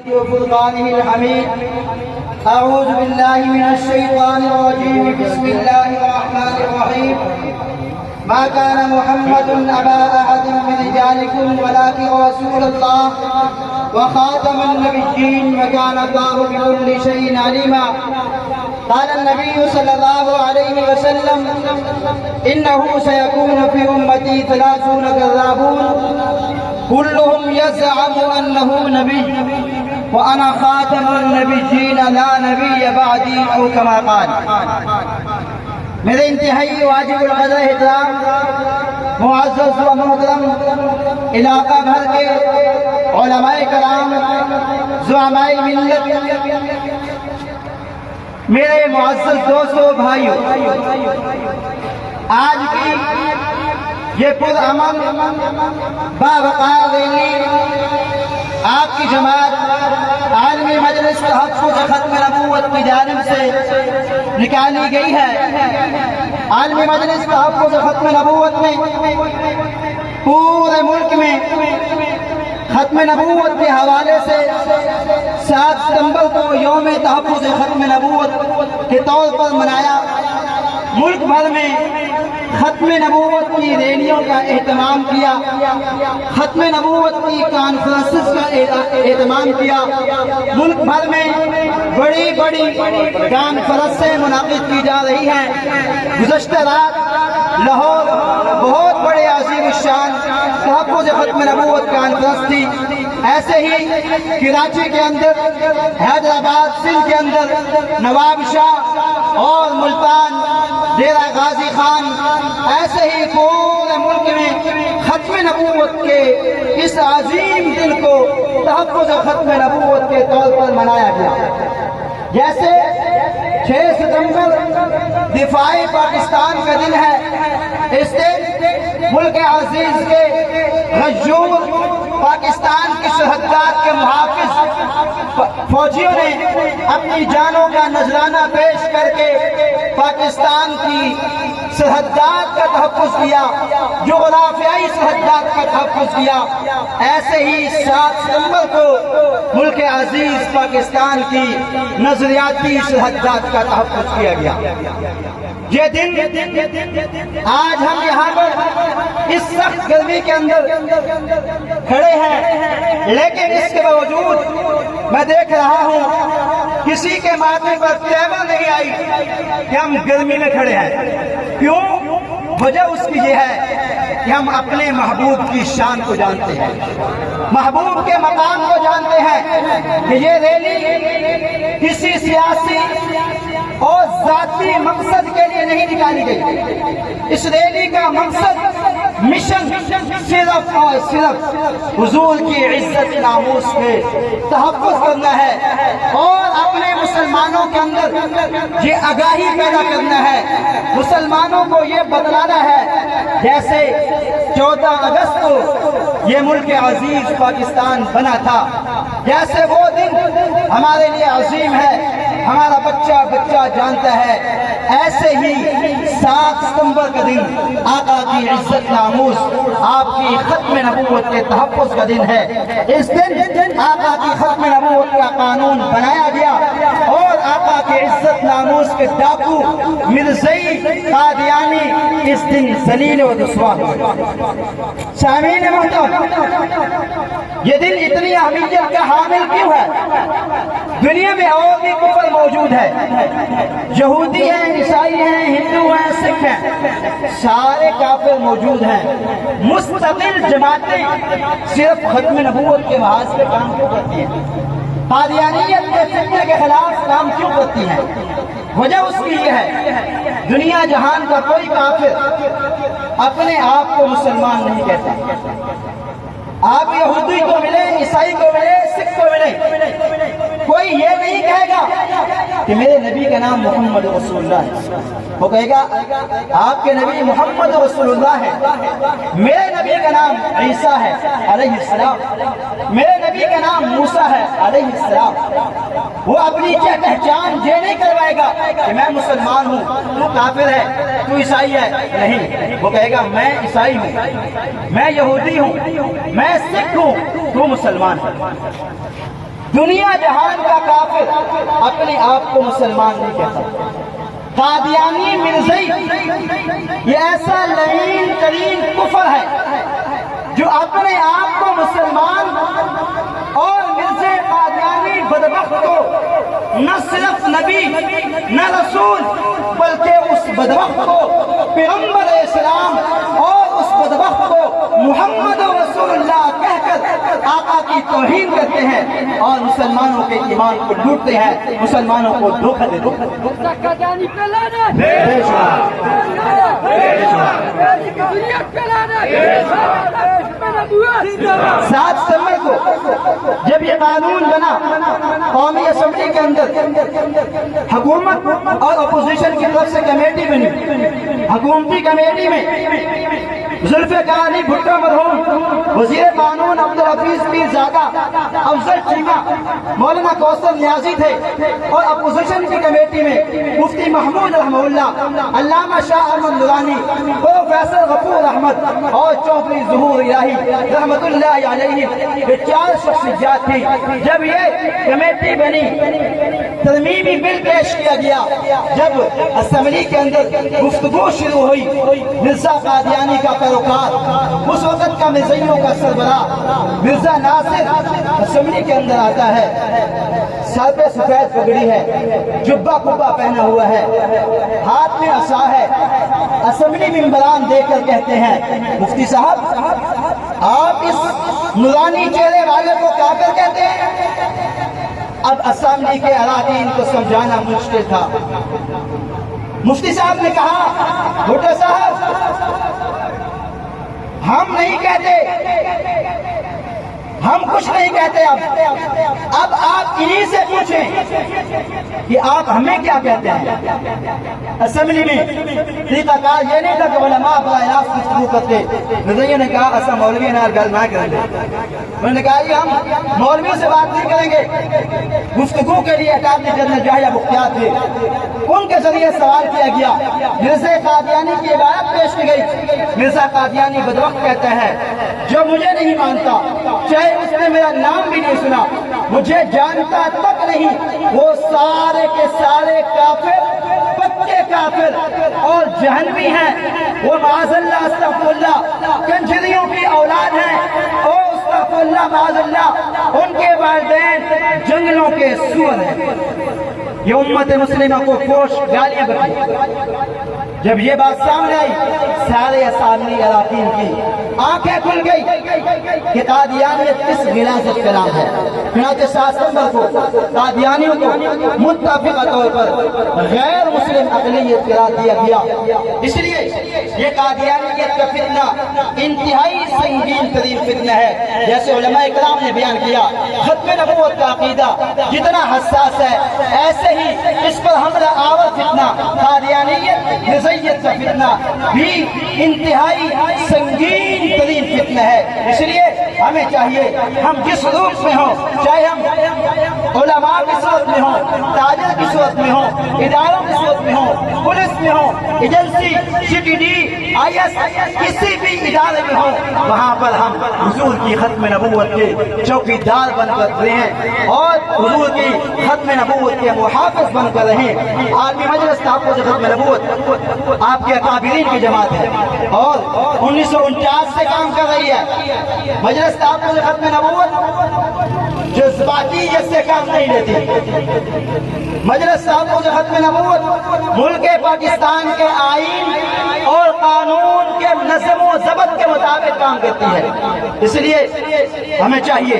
وفرقانه الحميد. أعوذ بالله من الشيطان الرجيم. بسم الله الرحمن الرحيم. ما كان محمد أبا أحد من رجالكم ولكن رسول الله وخاتم النبيين وكان الله بكل شيء عليما. قال النبي صلى الله عليه وسلم: إنه سيكون في أمتي 30 كذابون كلهم يزعم أنه نبي وأنا خاتم النبيين لا نبي بعدي أو كما قال. میرے انتہائی واجب القدر احترام معزز و محترم علاقہ بھر کے علماء کرام، زعماء ملت، میرے معزز دوستو بھائیو، آج کی یہ پرامن باوقار ریلی آپ کی جماعت عالمی مجلس تحفظ ختم نبوت کی جانب سے نکالی گئی ہے۔ عالمی مجلس تحفظ ختم نبوت میں پورے ملک میں ختم نبوت کے حوالے سے 7 ستمبر کو یوم تحفظ ختم نبوت کے طور پر منایا۔ ملک بھر میں ختم نبوت کی ریلیوں کا اہتمام کیا، ختم نبوت کی کانفرنسز کا اہتمام کیا۔ ملک بھر میں بڑی بڑی کانفرنسیں منعقد کی جا رہی ہیں۔ گزشتہ رات لاہور بہت بڑے عظیم الشان تحفظ ختم نبوت کانفرنس تھی۔ ایسے ہی کراچی کے اندر، حیدرآباد، سندھ کے اندر، نواب شاہ اور ملتان، ڈیرہ غازی خان، ایسے ہی پورے ملک میں ختم نبوت کے اس عظیم دن کو تحفظ ختم نبوت کے طور پر منایا گیا۔ جیسے 6 ستمبر دفاع پاکستان کا دن ہے، اس دن ملک عزیز کے غیور پاکستان کی سرحدات کے محافظ فوجیوں نے اپنی جانوں کا نذرانہ پیش کر کے پاکستان کی سرحدات کا تحفظ کیا، جغرافیائی سرحدات کا تحفظ کیا۔ ایسے ہی 7 ستمبر کو ملک عزیز پاکستان کی نظریاتی سرحدات کا تحفظ کیا گیا۔ یہ دن آج ہم یہاں پر اس سخت گرمی کے اندر کھڑے ہیں، لیکن اس کے باوجود میں دیکھ رہا ہوں کسی کے ماتھے پر تیور نہیں آئی کہ ہم گرمی میں کھڑے ہیں۔ کیوں؟ وجہ اس کی یہ ہے کہ ہم اپنے محبوب کی شان کو جانتے ہیں، محبوب کے مقام کو جانتے ہیں کہ یہ ریلی کسی سیاسی اور ذاتی مقصد کے لیے نہیں نکالی گئی۔ اس ریلی کا مقصد، مشن صرف اور صرف حضور کی عزت ناموس کے تحفظ کرنا ہے اور اپنے مسلمانوں کے اندر یہ آگاہی پیدا کرنا ہے، مسلمانوں کو یہ بتلانا ہے جیسے 14 اگست کو یہ ملک عزیز پاکستان بنا تھا، جیسے وہ دن ہمارے لیے عظیم ہے، ہمارا بچہ جانتا ہے، ایسے ہی 7 ستمبر کا دن آقا کی عزت ناموس، آپ کی ختم نبوت کے تحفظ کا دن ہے۔ اس دن آقا کی ختم نبوت کا قانون بنایا گیا اور آقا کی عزت ناموس کے ڈاکو مرزئی قادیانی اس دن ذلیل و رسوا ہوئے۔ سامعین محترم، یہ دن اتنی اہمیت کا حامل کیوں ہے؟ دنیا میں اور بھی کفر موجود ہے، یہودی ہیں، عیسائی ہیں، ہندو ہیں، سکھ ہیں، سارے کافر موجود ہیں۔ مستقل جماعتیں صرف ختم نبوت کے محاذ پہ کام کیوں کرتی ہیں؟ قادیانیت کے فتنے کے خلاف کام کیوں کرتی ہیں؟ وجہ اس کی یہ ہے، دنیا جہان کا کوئی کافر اپنے آپ کو مسلمان نہیں کہتا۔ آپ یہودی کو ملے، عیسائی کو ملے، سکھ کو ملے، کوئی یہ نہیں کہے گا کہ میرے نبی کا نام محمد رسول اللہ ہے، وہ کہے گا آپ کے نبی محمد رسول اللہ ہے، میرے نبی کا نام عیسیٰ ہے علیہ السلام، میرے نبی کا نام موسیٰ ہے علیہ السلام۔ وہ اپنی پہچان یہ نہیں کروائے گا کہ میں مسلمان ہوں، تو کافر ہے، تو عیسائی ہے، نہیں، وہ کہے گا میں عیسائی ہوں، میں یہودی ہوں، میں سکھ ہوں، تو مسلمان ہے۔ دنیا جہان کا کافر اپنے آپ کو مسلمان نہیں کہتا۔ قادیانی مرزائی یہ ایسا لعین ترین کفر ہے جو اپنے آپ کو مسلمان اور مرزا قادیانی بدبخت کو نہ صرف نبی نہ رسول بلکہ اس بدبخت کو پیغمبر اسلام اور اس بدبخت کو محمد رسول اللہ کہہ کر آقا کی توہین کرتے ہیں اور مسلمانوں کے ایمان کو لوٹتے ہیں، مسلمانوں کو دھوکہ دیتے ہیں۔ 7 ستمبر کو جب یہ قانون بنا، قومی اسمبلی کے اندر حکومت اور اپوزیشن کی طرف سے کمیٹی بنی۔ حکومتی کمیٹی میں ذوالفقار علی بھٹو مرحوم، وزیر قانون عبدالحفیظ پیرزادہ، افضل چیمہ، مولانا کوثر نیازی تھے، اور اپوزیشن کی کمیٹی میں مفتی محمود رحمہ اللہ، علامہ شاہ احمد نورانی، پروفیسر غفور احمد اور چودھری ظہور الہی رحمت اللہ علیہ، یہ 4 شخصیات تھی۔ جب یہ کمیٹی بنی، ترمیمی بل پیش کیا گیا، جب اسمبلی کے اندر گفتگو شروع ہوئی، مرزا قادیانی کا پیروکار، اس وقت کا مرزائیوں کا سربراہ مرزا ناصر اسمبلی کے اندر آتا ہے، سر پہ سفید پگڑی ہے، جبہ کبا پہنا ہوا ہے، ہاتھ میں عصا ہے، اسمبلی ممبران دے کر کہتے ہیں مفتی صاحب آپ اس نورانی چہرے والے کو کافر کہتے ہیں؟ اب اسمبلی کے اراکین کو سمجھانا مشکل تھا۔ مفتی صاحب نے کہا بھٹو صاحب ہم نہیں کہتے، ہم کچھ نہیں کہتے، اب آپ انہی سے پوچھیں کہ آپ ہمیں کیا کہتے ہیں۔ اسمبلی میں طریقہ کار یہ نہیں تھا کہ علماء براہ راست گفتگو کرتے، نظریہ نے کہا ایسا مولوی نے گل نہ کریں گے، انہوں نے کہا یہ ہم مولوی سے بات نہیں کریں گے، گفتگو کے لیے اکابر جنرل یحییٰ بختیار تھے، ان کے ذریعے سوال کیا گیا، مرزا قادیانی کی عبارت پیش کی گئی۔ مرزا قادیانی بدبخت کہتا ہے جو مجھے نہیں مانتا، چاہے اس نے میرا نام بھی نہیں سنا، مجھے جانتا تک نہیں، وہ سارے کے سارے کافر، پکے کافر اور جہنمی ہیں، وہ معاذ اللہ استغفر اللہ کنجریوں کی اولاد ہیں، اور استغفر اللہ معاذ اللہ ان کے والدین جنگلوں کے سور ہیں۔ یہ امت مسلمہ کو فوش گالیاں بکی۔ جب یہ بات سامنے آئی، سارے اسامبلی اراکین کی آنکھیں کھل گئی کہ قادیانیت کس غلاظت کا نام ہے۔ چنانچہ 7 ستمبر کو قادیانیوں کو متفقہ طور پر غیر مسلم اقلیت قرار دیا گیا۔ اس لیے یہ قادیانیت کا فتنہ انتہائی سنگین ترین فتنہ ہے۔ جیسے علماء اکرام نے بیان کیا، ختم نبوت کا عقیدہ جتنا حساس ہے، ایسے ہی اس پر حملہ آور فتنہ قادیانیت مرزائیت کا فتنہ بھی انتہائی سنگین ترین فتنہ ہے۔ اس لیے ہمیں چاہیے ہم جس روپ میں ہوں، چاہے ہم علماء کی صورت میں ہوں، تاجر کی صورت میں ہوں، اداروں کی صورت میں ہوں، پولیس میں ہوں، ایجنسی، CTD، IS، کسی بھی ادارے میں ہوں، وہاں پر ہم حضور کی ختم نبوت کے چوکی دار بن کر رہے ہیں اور حضور کی ختم نبوت کے محافظ بن کر رہے ہیں۔ عالمی مجلس تحفظ ختم نبوت آپ کے اکابرین کی جماعت ہے اور 1949 سے کام کر رہی ہے۔ مجلس تحفظ ختم نبوت جذباتیت سے کام نہیں لیتی۔ مجلس تحفظ ختم نبوت ملک پاکستان کے آئین اور قانون کے نظم و ضبط کے مطابق کام کرتی ہے۔ اس لیے ہمیں چاہیے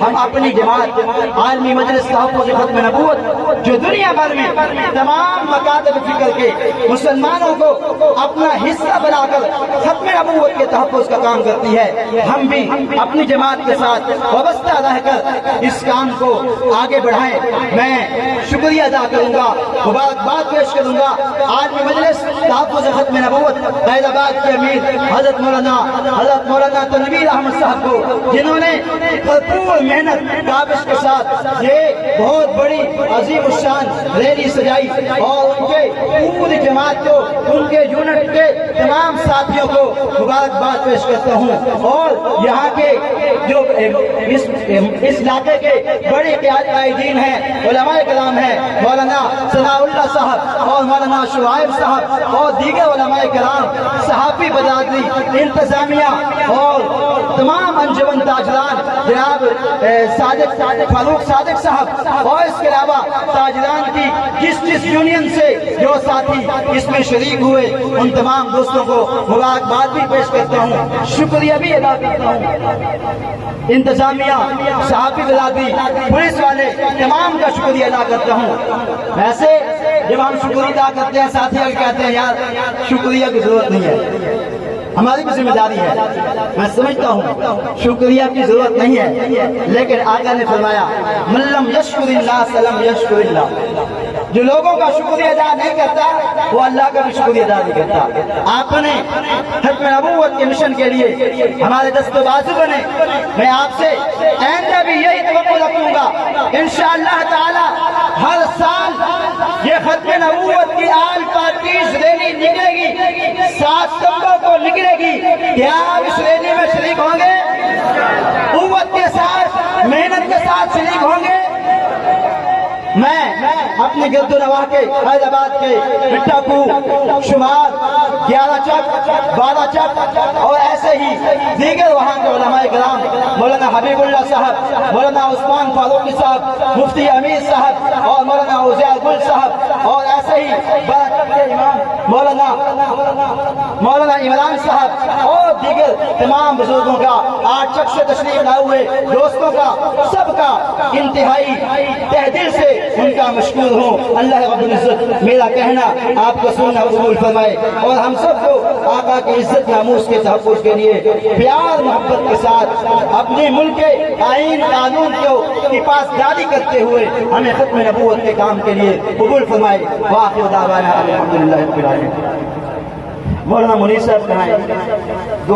ہم اپنی جماعت عالمی مجلس تحفظ ختم نبوت جو دنیا بھر میں تمام مکاتب فکر کے مسلمانوں کو اپنا حصہ بنا کر ختم نبوت کے تحفظ کا کام کرتی ہے، ہم بھی اپنی جماعت کے ساتھ وابستہ رہ کر اس کام کو آگے بڑھائیں۔ میں شکریہ ادا کروں گا، مبارکباد پیش کروں گا عالمی مجلس تحفظ ختم نبوت فیض آباد کے امیر حضرت مولانا تنویر احمد صاحب کو، جنہوں نے بھرپور محنت کاوش کے ساتھ یہ بہت بڑی عظیم الشان ریلی سجائی، اور ان کے پوری جماعت کو، ان کے یونٹ کے تمام ساتھیوں کو مبارکباد پیش کرتا ہوں۔ اور یہاں کے جو اس علاقے کے بڑے قائدین ہیں، علماء کرام ہیں، مولانا ثناء اللہ صاحب اور مولانا شعیب صاحب اور دیگر علماء کرام، صحافی برادری، انتظامیہ اور تمام انجمن تاجران، جناب فاروق صادق صاحب، اور اس کے علاوہ تاجران کی جس یونین سے جو ساتھی اس میں شریک ہوئے، ان تمام دوستوں کو مبارکباد بھی پیش کرتا ہوں، شکریہ بھی ادا کرتا ہوں۔ انتظامیہ، صحافی برادری، پولیس والے، تمام کا شکریہ ادا کرتا ہوں۔ ویسے جب ہم شکریہ ادا کرتے ہیں، ساتھی کہتے ہیں یار شکریہ کی ضرورت نہیں ہے، ہماری بھی ذمہ داری ہے۔ میں سمجھتا ہوں شکریہ کی ضرورت نہیں ہے، لیکن آقا نے فرمایا من لم یشکر اللہ سلم یشکر اللہ، جو لوگوں کا شکریہ ادا نہیں کرتا وہ اللہ کا بھی شکریہ ادا نہیں کرتا۔ آپ نے ختم نبوت کے مشن کے لیے ہمارے دست و بازو بنے، میں آپ سے آئندہ بھی یہی توقع رکھوں گا، انشاءاللہ تعالی ہر سال یہ ختم نبوت کی آل پارٹیز ریلی نکلے گی، 7 ستمبر کو نکلے گی، کیا آپ اس ریلی میں شریک ہوں گے؟ قوت کے ساتھ، محنت کے ساتھ شریک ہوں گے؟ میں اپنے گرد و نواح کے فیض آباد کے مٹھا کو شمار 11 چک 12 چک اور ایسے ہی دیگر وہاں کے علماء کرام، مولانا حبیب اللہ صاحب، مولانا عثمان فاروقی صاحب، مفتی امیر صاحب اور مولانا عزیر گل صاحب، اور ایسے ہی برکت کے امام مولانا عمران صاحب اور دیگر تمام بزرگوں کا 8 چک سے تشریف لائے ہوئے دوستوں کا، سب کا انتہائی تہ دل سے ان کا مشکور ہوں۔ اللہ رب العزت میرا کہنا آپ کو سننا قبول فرمائے، اور ہم سب کو آقا کی عزت ناموس کے تحفظ کے لیے پیار محبت کے ساتھ اپنے ملک کے آئین قانون کی پاسداری کرتے ہوئے ہمیں ختم نبوت کے کام کے لیے قبول فرمائے۔ وآخر دعوانا الحمدللہ رب العالمین۔ مولانا منیر صاحب کہاں ہیں؟